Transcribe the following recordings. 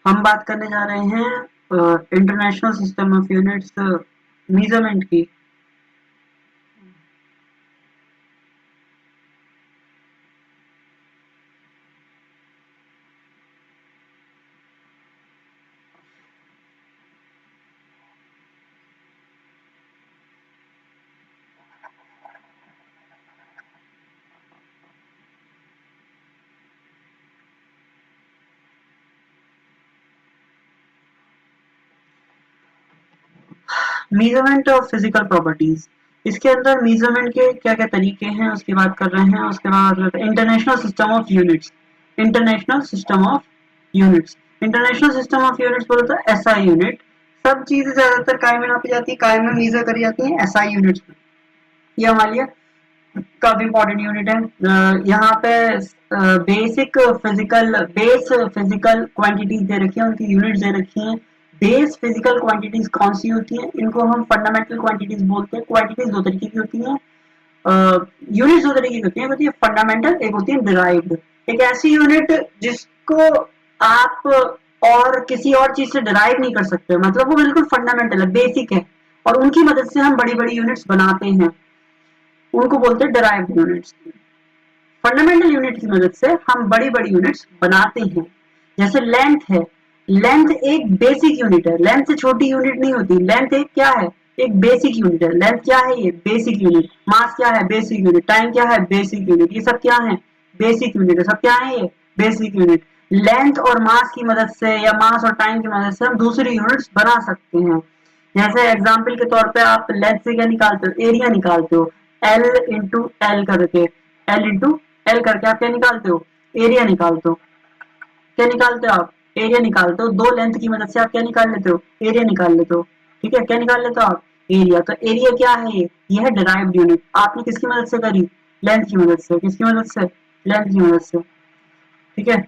हम बात करने जा रहे हैं international system of units measurement की। मेजरमेंट ऑफ फिजिकल प्रॉपर्टीज, इसके अंदर मेजरमेंट के क्या क्या तरीके हैं उसकी बात कर रहे हैं। उसके बाद international system of units, international system of units, international system of units बोलो तो एसआई यूनिट। सब चीजें ज्यादातर काय में नापी जाती है, काय में मेजर करी जाती है एसआई यूनिट्स में। ये हमारे लिए काफी इंपॉर्टेंट यूनिट है। यहाँ पे बेस फिजिकल क्वांटिटीज दे रखी है, उनकी यूनिट्स दे रखी हैं। बेस फिजिकल क्वांटिटीज कौन सी होती हैं, इनको हम फंडामेंटल क्वांटिटीज बोलते हैं। क्वांटिटीज दो तरीके की होती हैं, यूनिट्स दो तरीके की होती है, एक होती है फंडामेंटल, एक होती है डिराइव्ड। एक ऐसी यूनिट जिसको आप और किसी और चीज से डिराइव नहीं कर सकते, मतलब वो बिल्कुल फंडामेंटल है, बेसिक है, और उनकी मदद से हम बड़ी बड़ी यूनिट्स बनाते हैं, उनको बोलते हैं डिराइव्ड यूनिट्स। फंडामेंटल यूनिट की मदद से हम बड़ी बड़ी यूनिट्स बनाते हैं। जैसे लेंथ है, लेंथ एक बेसिक यूनिट है, लेंथ से छोटी यूनिट नहीं होती। लेंथ एक क्या है, एक बेसिक यूनिट है। लेंथ क्या है, ये बेसिक यूनिट। मास क्या है, बेसिक यूनिट। टाइम क्या है, बेसिक यूनिट। ये सब क्या है, बेसिक यूनिट है। सब क्या है, ये बेसिक यूनिट। लेंथ और मास की मदद से या मास और टाइम की मदद से हम दूसरी यूनिट्स बना सकते हैं। जैसे एग्जाम्पल के तौर पे आप लेंथ से क्या निकालते हो, एरिया निकालते हो, एल इंटू एल करके, एल इंटू एल करके आप क्या निकालते हो, एरिया निकालते हो। क्या निकालते हो आप, एरिया निकालते हो। दो लेंथ की मदद से आप क्या निकाल लेते हो, एरिया निकाल लेते हो। ठीक है, क्या निकाल लेते हो आप, एरिया। तो एरिया क्या है, ये है डिराइव्ड यूनिट। आपने किसकी मदद से करी, लेंथ की मदद से। किसकी मदद से, लेंथ की मदद से। ठीक है,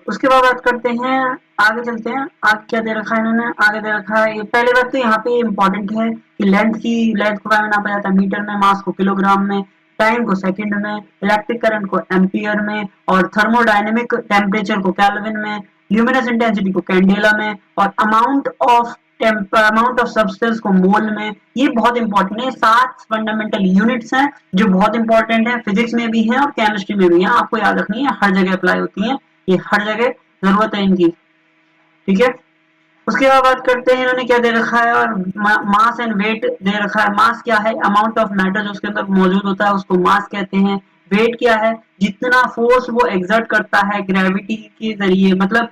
उसके बाद बात करते हैं, आगे चलते हैं। आगे क्या दे रखा है इन्होंने, आगे दे रखा है, पहले बात तो यहाँ पे इम्पोर्टेंट है कि लेंथ को क्या में नापा जाता है, मीटर में, मास को किलोग्राम में, टाइम को सेकंड में, इलेक्ट्रिक करंट को एम्पियर में, और थर्मोडायनेमिक टेम्परेचर को केल्विन में, ल्यूमिनस इंटेंसिटी को कैंडेला में, और अमाउंट ऑफ सब्सटेंस को मोल में। ये बहुत इंपॉर्टेंट है। 7 फंडामेंटल यूनिट्स हैं जो बहुत इंपॉर्टेंट है, फिजिक्स में भी है और केमिस्ट्री में भी है। आपको याद रखनी है, हर जगह अप्लाई होती है, ये हर जगह जरूरत है इनकी। ठीक है, उसके बाद बात करते हैं इन्होंने क्या दे रखा है, और मास एंड वेट दे रखा है। मास क्या है, अमाउंट ऑफ मैटर जो उसके अंदर मौजूद होता है उसको मास कहते हैं। वेट क्या है, जितना फोर्स वो एक्सर्ट करता है ग्रेविटी के जरिए, मतलब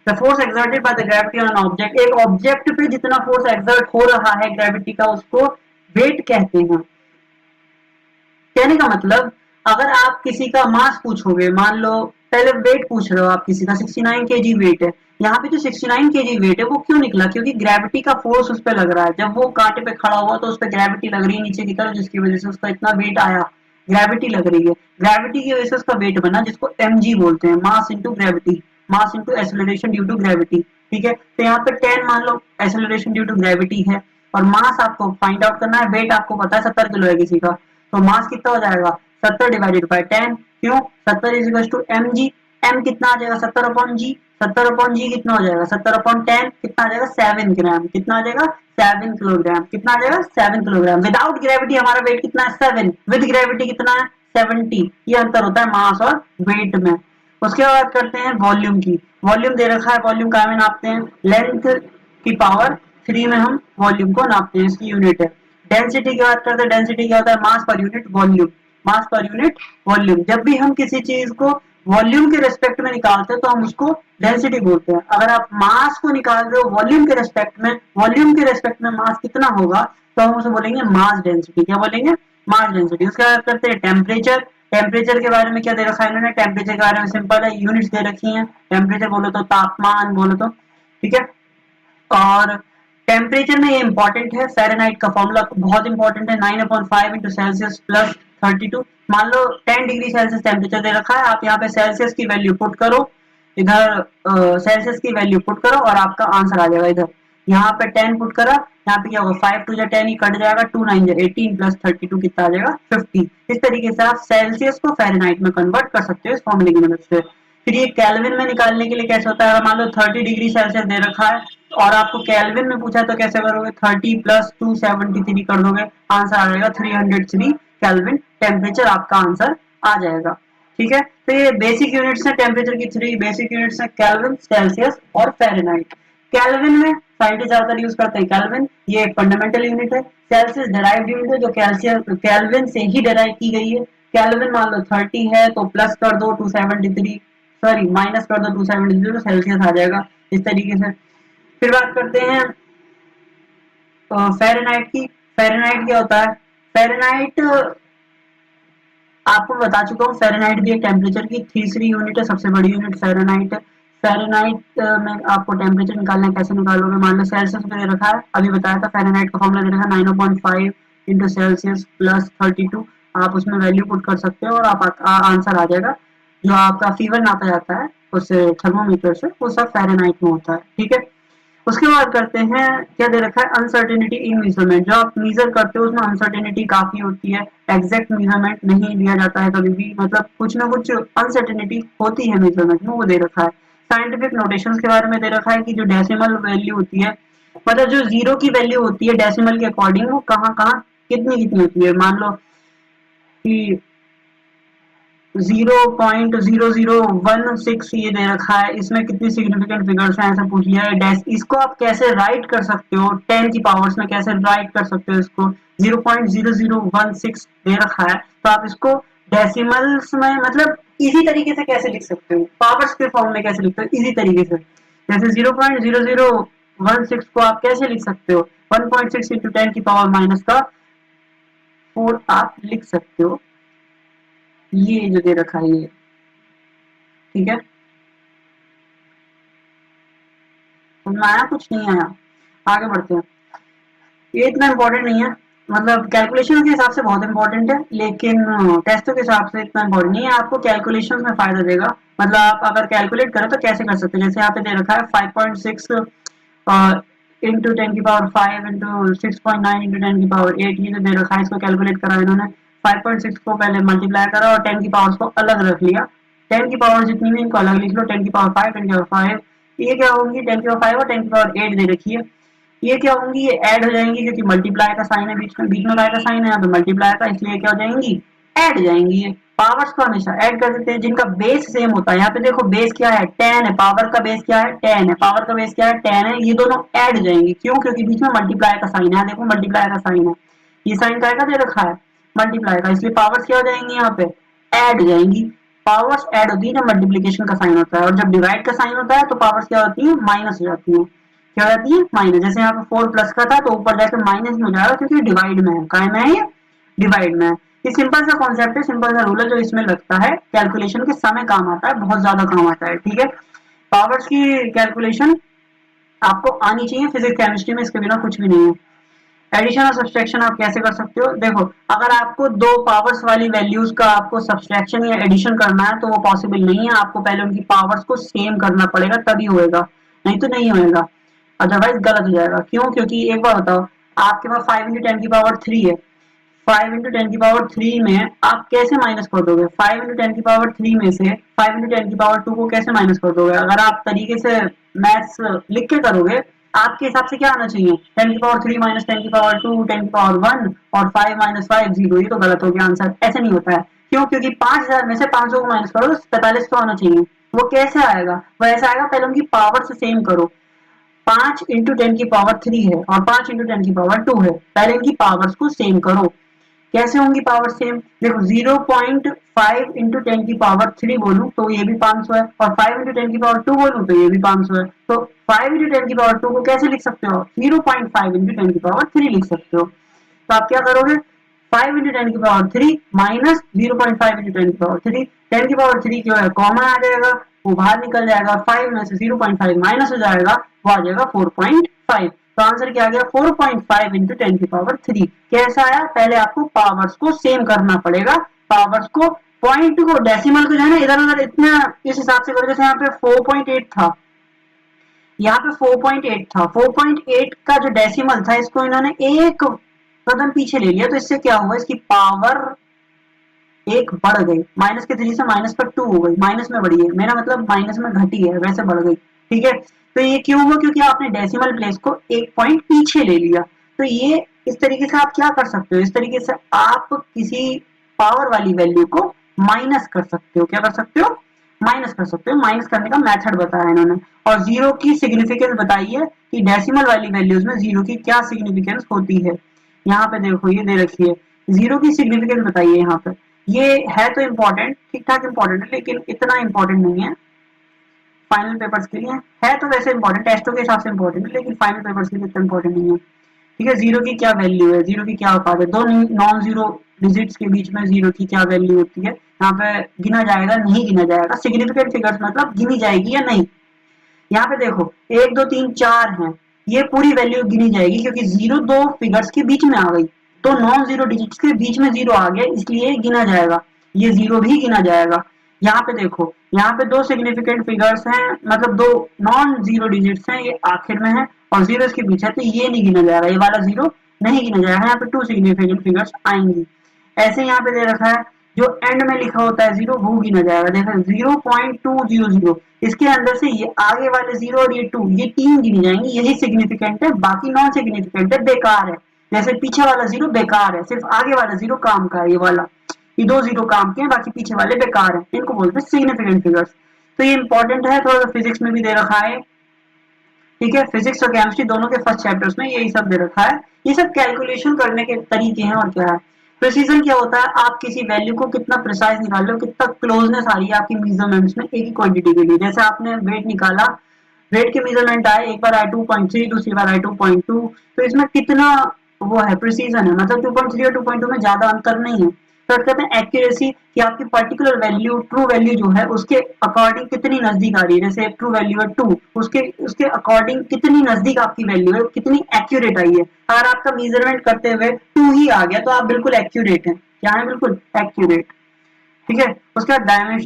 the force exerted by the gravity on an object, एक ऑब्जेक्ट पे जितना फोर्स एक्सर्ट हो रहा है ग्रेविटी का, उसको वेट कहते हैं। कहने का मतलब, अगर आप किसी का मास पूछोगे, मान लो पहले वेट पूछ रहे हो आप किसी का, 69 केजी वेट है। यहाँ पे जो 69 केजी वेट है वो क्यों निकला, क्योंकि ग्रेविटी का फोर्स उस पर लग रहा है। जब वो कांटे पे खड़ा हुआ तो उस पर ग्रेविटी लग रही है नीचे की तरफ, जिसकी वजह से उसका इतना वेट आया। ग्रेविटी लग रही है, ग्रेविटी की वजह से उसका वेट बना, जिसको mg बोलते हैं, mass into gravity, mass into acceleration due to gravity. ठीक है, तो यहाँ पे 10 मान लो एक्सेलरेशन ड्यू टू ग्रेविटी है, और मास आपको फाइंड आउट करना है। वेट आपको पता है 70 किलो है किसी का, तो मास कितना हो जाएगा, 70 डिवाइडेड बाय 10। क्यों, 70 is equal to M G. M कितना आ जाएगा, 70 अपॉन जी। 70 अपॉन जी कितना हो जाएगा, 70 अपॉन 10 कितना आ जाएगा, 7 ग्राम। कितना आ जाएगा, 7 किलोग्राम। कितना आ जाएगा, 7 किलोग्राम। विदाउट ग्रेविटी हमारा वेट कितना है, 7। विद ग्रेविटी कितना है, 70। ये अंतर होता है मास और वेट में। उसके बाद करते हैं वॉल्यूम की। वॉल्यूम दे रखा है, वॉल्यूम क्या में नापते हैं, लेंथ की पावर 3 में हम वॉल्यूम को नापते हैं, इसकी यूनिट है। डेंसिटी की बात करते हैं, डेंसिटी क्या होता है, मास पर यूनिट वॉल्यूम, मास पर यूनिट वॉल्यूम। जब भी हम किसी चीज को वॉल्यूम के रेस्पेक्ट में निकालते हैं तो हम उसको डेंसिटी बोलते हैं। अगर आप मास को निकाल रहे हो वॉल्यूम के रेस्पेक्ट में, वॉल्यूम के रेस्पेक्ट में मास कितना होगा, तो हम उसे बोलेंगे मास डेंसिटी। क्या बोलेंगे, मास डेंसिटी। उसके बाद करते हैं टेम्परेचर। टेम्परेचर के बारे में क्या दे रखा है इन्होंने, टेम्परेचर के बारे में सिंपल है, यूनिट्स दे रखी है। टेम्परेचर बोलो तो तापमान बोलो तो, ठीक है। और टेम्परेचर में ये इंपॉर्टेंट है, फ़ारेनहाइट का फॉर्मूला बहुत इंपॉर्टेंट है, 9/5 इंटू सेल्सियस प्लस 32। मान लो 10 डिग्री सेल्सियस टेम्परेचर दे रखा है, आप यहाँ पे सेल्सियस की वैल्यू पुट करो, इधर सेल्सियस की वैल्यू पुट करो और आपका आंसर आ जाएगा। इधर यहाँ पे 10 पुट करा, यहाँ पे क्या होगा, 5 टू 10 ही कट जाएगा, 2 9 18 प्लस 32 कितना आ जाएगा, 50। इस तरीके से आप सेल्सियस को फ़ारेनहाइट में कन्वर्ट कर सकते हो इस फॉर्मूले की मदद से। फिर ये केल्विन में निकालने के लिए कैसे होता है, मान लो 30 डिग्री सेल्सियस दे रखा है और आपको केल्विन में पूछा है तो कैसे करोगे, 30 प्लस 273 कर दोगे, आंसर आ जाएगा 303 केल्विन, टेम्परेचर आपका आंसर आ जाएगा। ठीक है, तो ये बेसिक यूनिट्स है टेम्परेचर की, 3 बेसिक यूनिट्स है, केल्विन, सेल्सियस और फ़ारेनहाइट। केल्विन में साइंटिस्ट ज्यादातर यूज करते हैं केल्विन, ये फंडामेंटल यूनिट है। सेल्सियस डेराइव्ड यूनिट है जो केल्विन से ही डेराइव की गई है। केल्विन मान लो 30 है तो प्लस कर दो 273, सॉरी माइनस कर दो 273 तो सेल्सियस आ जाएगा इस तरीके से। फिर बात करते हैं फ़ारेनहाइट की। फ़ारेनहाइट क्या होता है, फ़ारेनहाइट आपको बता चुका हूँ, फ़ारेनहाइट भी एक टेम्परेचर की तीसरी यूनिट है, सबसे बड़ी यूनिट फ़ारेनहाइट है। फ़ारेनहाइट में आपको टेम्परेचर निकालना है, कैसे निकालोगे, मान लो सेल्सियस में दे रखा है, अभी बताया था फ़ारेनहाइट का फॉर्मूला दे रखा है 9.5 इंटू सेल्सियस प्लस 32, आप उसमें वैल्यू पुट कर सकते हो और आप आंसर आ जाएगा। जो आपका फीवर नापा जाता है उस थर्मोमीटर से, वो सब फ़ारेनहाइट में होता है। ठीक है, उसके बाद करते हैं, क्या दे रखा है, अनसर्टेनिटी इन मेजरमेंट। जो आप मेजर करते हो उसमें अनसर्टेनिटी काफी होती है, एग्जैक्ट मेजरमेंट नहीं लिया जाता है कभी भी, मतलब कुछ ना कुछ अनसर्टेनिटी होती है मेजरमेंट में, वो दे रखा है। साइंटिफिक नोटेशंस के बारे में दे रखा है कि जो डेसिमल वैल्यू होती है, मतलब जो जीरो की वैल्यू होती है डेसिमल के अकॉर्डिंग, वो कहाँ कहाँ कितनी कितनी होती है। मान लो कि 0.0016 ये दे रखा है, इसमें कितनी सिग्निफिकेंट फिगर्स हैं ऐसा पूछ लिया है। डैश इसको आप कैसे राइट कर सकते हो, 10 की पावर्स में कैसे राइट कर सकते हो इसको, 0.0016 दे रखा है तो आप इसको डेसिमल्स में मतलब इजी तरीके से कैसे लिख सकते हो, पावर्स के फॉर्म में कैसे लिखते हो इजी तरीके से। जैसे 0.0016 को आप कैसे लिख सकते हो, 1.6 इंटू 10 की पावर माइनस का 4 आप लिख सकते हो। ये जो दे रखा है ये, ठीक है, समझ आया, कुछ नहीं आया, आगे बढ़ते हैं। ये इतना इम्पोर्टेंट नहीं है, मतलब कैलकुलेशन के हिसाब से बहुत इंपॉर्टेंट है, लेकिन टेस्टों के हिसाब से इतना इम्पोर्टेंट नहीं है। आपको कैलकुलेशन में फायदा देगा, मतलब आप अगर कैलकुलेट करें तो कैसे कर सकते हैं, जैसे यहाँ पे दे रखा है 5.6 इंटू 10 की पावर 5 इंटू 6.9 इंटू 10 की पावर 8, ये जो दे रखा है इसको कैलकुलेट करा इन्होंने। 5.6 को पहले मल्टीप्लाई करा और 10 की पावर को अलग रख लिया, 10 की पावर जितनी भी इनको अलग लिख लो, 10 की पावर 5, 10 की पावर 5, ये क्या होंगी 10 की पावर 5 और 10 की पावर 8 दे रखी है, ये क्या होंगी, ये ऐड हो जाएंगी क्योंकि मल्टीप्लाई का साइन है, बीच में काय का साइन है, यहाँ पे मल्टीप्लाई का, इसलिए क्या हो जाएंगी, ऐड हो जाएंगी। ये पावर्स को हमेशा ऐड कर देते हैं जिनका बेस सेम होता है। यहाँ पे देखो बेस क्या है 10 है, पावर का बेस क्या है 10 है, पावर का बेस क्या है 10 है, ये दोनों ऐड हो जाएंगी, क्यों, क्योंकि बीच में मल्टीप्लाई का साइन है, देखो मल्टीप्लाई का साइन है, ये साइन काय का दे रखा है मल्टीप्लाई का, इसलिए पावर्स क्या हो जाएंगी, यहाँ पे ऐड हो जाएंगी। पावर्स ऐड होती है जब मल्टीप्लीकेशन का साइन होता है, और जब डिवाइड का साइन होता है तो पावर्स क्या होती है, माइनस हो जाती है, क्या हो जाती है, माइनस। जैसे यहाँ पे 4 प्लस का था तो ऊपर जाकर माइनस में हो जाएगा क्योंकि डिवाइड में है, काय में है, ये डिवाइड में है। ये सिंपल सा कॉन्सेप्ट है, सिंपल सा रूल है जो इसमें लगता है, कैलकुलेशन के समय काम आता है, बहुत ज्यादा काम आता है। ठीक है, पावर्स की कैलकुलेशन आपको आनी चाहिए फिजिक्स केमिस्ट्री में, इसके बिना कुछ भी नहीं है। एडिशन और सब्सट्रैक्शन आप कैसे कर सकते हो, देखो अगर आपको दो पावर्स वाली वैल्यूज का आपको सब्सट्रैक्शन या एडिशन करना है तो वो पॉसिबल नहीं है, आपको पहले उनकी पावर्स को सेम करना पड़ेगा तभी होएगा, नहीं तो नहीं होएगा, अदरवाइज गलत हो जाएगा। क्यों, क्योंकि एक बार बताओ, आपके पास 5 इंटू 10 की पावर 3 है, 5 इंटू 10 की पावर 3 में आप कैसे माइनस कर दोगे, 5 इंटू 10 की पावर 3 में से 5 इंटू 10 की पावर 2 को कैसे माइनस कर दोगे, अगर आप तरीके से मैथ्स लिख के करोगे, आपके हिसाब से क्या आना चाहिए, 10 की पावर 3 माइनस 10 की पावर 2, 10 की पावर 1 और 5 माइनस 5 0, ये तो गलत हो गया आंसर, ऐसे नहीं होता है। क्यों, क्योंकि 5000 में से 500 को माइनस करो तो 45 तो आना चाहिए, वो कैसे आएगा, वो ऐसा आएगा पहले उनकी पावर से सेम करो। 5 इंटू 10 की पावर 3 है और 5 इंटू 10 की पावर 2 है, पहले इनकी पावर्स को सेम करो। कैसे होंगी पावर सेम, देखो 0.5 इंटू 10 की पावर 3 बोलूं तो ये भी 500 है, और 5 इंटू 10 की पावर 2 बोलूं तो ये भी 500 है, तो 5 इंटू 10 की पावर 2 को कैसे लिख सकते हो, 0.5 इंटू 10 की पावर 3 लिख सकते हो। तो आप क्या करोगे, 5 इंटू 10 की पावर 3 माइनस 0.5 इंटू 10 की पावर 3, 10 की पावर 3 जो है कॉमन आ जाएगा, वो बाहर निकल जाएगा, 5 में से 0.5 माइनस हो जाएगा, वो आ जाएगा 4.5। तो आंसर क्या आ गया, 4.5 इंटू 10 की पावर 3। कैसा आया, पहले आपको पावर्स को सेम करना पड़ेगा, पावर्स को, पॉइंट को, डेसिमल को जो है ना इधर उधर इतना इस हिसाब से करो, जैसे यहाँ पे 4.8 था, यहाँ पे 4.8 था, 4.8 का जो डेसिमल था इसको इन्होंने एक कदम पीछे ले लिया, तो इससे क्या हुआ, इसकी पावर एक बढ़ गई, माइनस के 3 से माइनस पर 2 हो गई, माइनस में बढ़ी है, मेरा मतलब माइनस में घटी है, वैसे बढ़ गई। ठीक है, तो ये क्यों हुआ? क्योंकि आपने डेसिमल प्लेस को एक पॉइंट पीछे ले लिया। तो ये इस तरीके से आप क्या कर सकते हो, इस तरीके से आप किसी पावर वाली वैल्यू को माइनस कर सकते हो। क्या कर सकते हो? माइनस कर सकते हो। माइनस करने का मेथड बताया इन्होंने, और जीरो की सिग्निफिकेंस बताई है कि डेसिमल वाली वैल्यूज में जीरो की क्या सिग्निफिकेंस होती है। यहाँ पे देखो ये दे रखी है, जीरो की सिग्निफिकेंस बताइए यहाँ पे। ये है तो इम्पोर्टेंट, ठीक ठाक इम्पोर्टेंट है, लेकिन इतना इम्पोर्टेंट नहीं है फाइनल पेपर्स के लिए। है तो वैसे इम्पोर्टेंट, टेस्टों के हिसाब से इम्पोर्टेंट है, लेकिन फाइनल पेपर्स के लिए इतना इम्पोर्टेंट नहीं है। ठीक है, जीरो की क्या वैल्यू है, जीरो की क्या औकात है, दो नॉन जीरो डिजिट्स के बीच में जीरो की क्या वैल्यू होती है। यहाँ पे गिना जाएगा, नहीं गिना जाएगा, सिग्निफिकेंट फिगर्स मतलब गिनी जाएगी या नहीं। यहाँ पे देखो 1 2 3 4 है, ये पूरी वैल्यू गिनी जाएगी क्योंकि जीरो दो फिगर्स के बीच में आ गई, तो नॉन जीरो डिजिट्स के बीच में जीरो आ गया, इसलिए गिना जाएगा, ये जीरो भी गिना जाएगा। यहाँ पे देखो, यहाँ पे दो सिग्निफिकेंट फिगर्स हैं, मतलब दो नॉन जीरो डिजिट्स हैं, ये आखिर में है और जीरो इसके बीच है, तो ये नहीं गिना जाएगा, ये वाला जीरो नहीं गिना जाएगा। यहाँ पे टू सिग्निफिकेंट फिगर्स आएंगी। ऐसे यहाँ पे दे रखा है, जो एंड में लिखा होता है जीरो वो गिना जाएगा। देखो 0.200, इसके अंदर से ये आगे वाले जीरो और ये टू, ये तीन गिनी जाएंगी, यही सिग्निफिकेंट है, बाकी नॉन सिग्निफिकेंट है, बेकार है। जैसे पीछे वाला जीरो बेकार है, सिर्फ आगे वाला जीरो काम का है, ये वाला, ये दो जीरो काम के हैं, बाकी पीछे वाले बेकार है, इनको बोलते हैं सिग्निफिकेंट फिगर्स। तो ये इंपॉर्टेंट है, थोड़ा सा फिजिक्स में भी दे रखा है। ठीक है, फिजिक्स और केमिस्ट्री दोनों के फर्स्ट चैप्टर्स में यही सब दे रखा है। ये सब कैलकुलेशन करने के तरीके हैं, और क्या है प्रिसीजन क्या होता है, आप किसी वैल्यू को कितना प्रिसाइज निकाल लो, कितना क्लोजनेस आ रही है आपकी मेजरमेंट्स में एक ही क्वांटिटी के लिए। जैसे आपने वेट निकाला, वेट के मेजरमेंट आए, एक बार आए 2.3, दूसरी बार आए 2.2, तो इसमें कितना वो है, प्रिसीजन है, मतलब 2.3 और 2.2 में ज्यादा अंतर नहीं है। तो कहते हैं एक्यूरेसी, कि आपकी पर्टिकुलर वैल्यू, ट्रू वैल्यू जो है उसके अकॉर्डिंग कितनी नजदीक आ रही है। जैसे ट्रू वैल्यू है 2, उसके उसके अकॉर्डिंग कितनी नजदीक आपकी वैल्यू है, कितनी एक्यूरेट आई है। अगर आपका मेजरमेंट करते हुए 2 ही आ गया तो आप बिल्कुल एक्यूरेट है, क्या है, बिल्कुल एक्यूरेट। ठीक है, उसके बाद डायमेंशन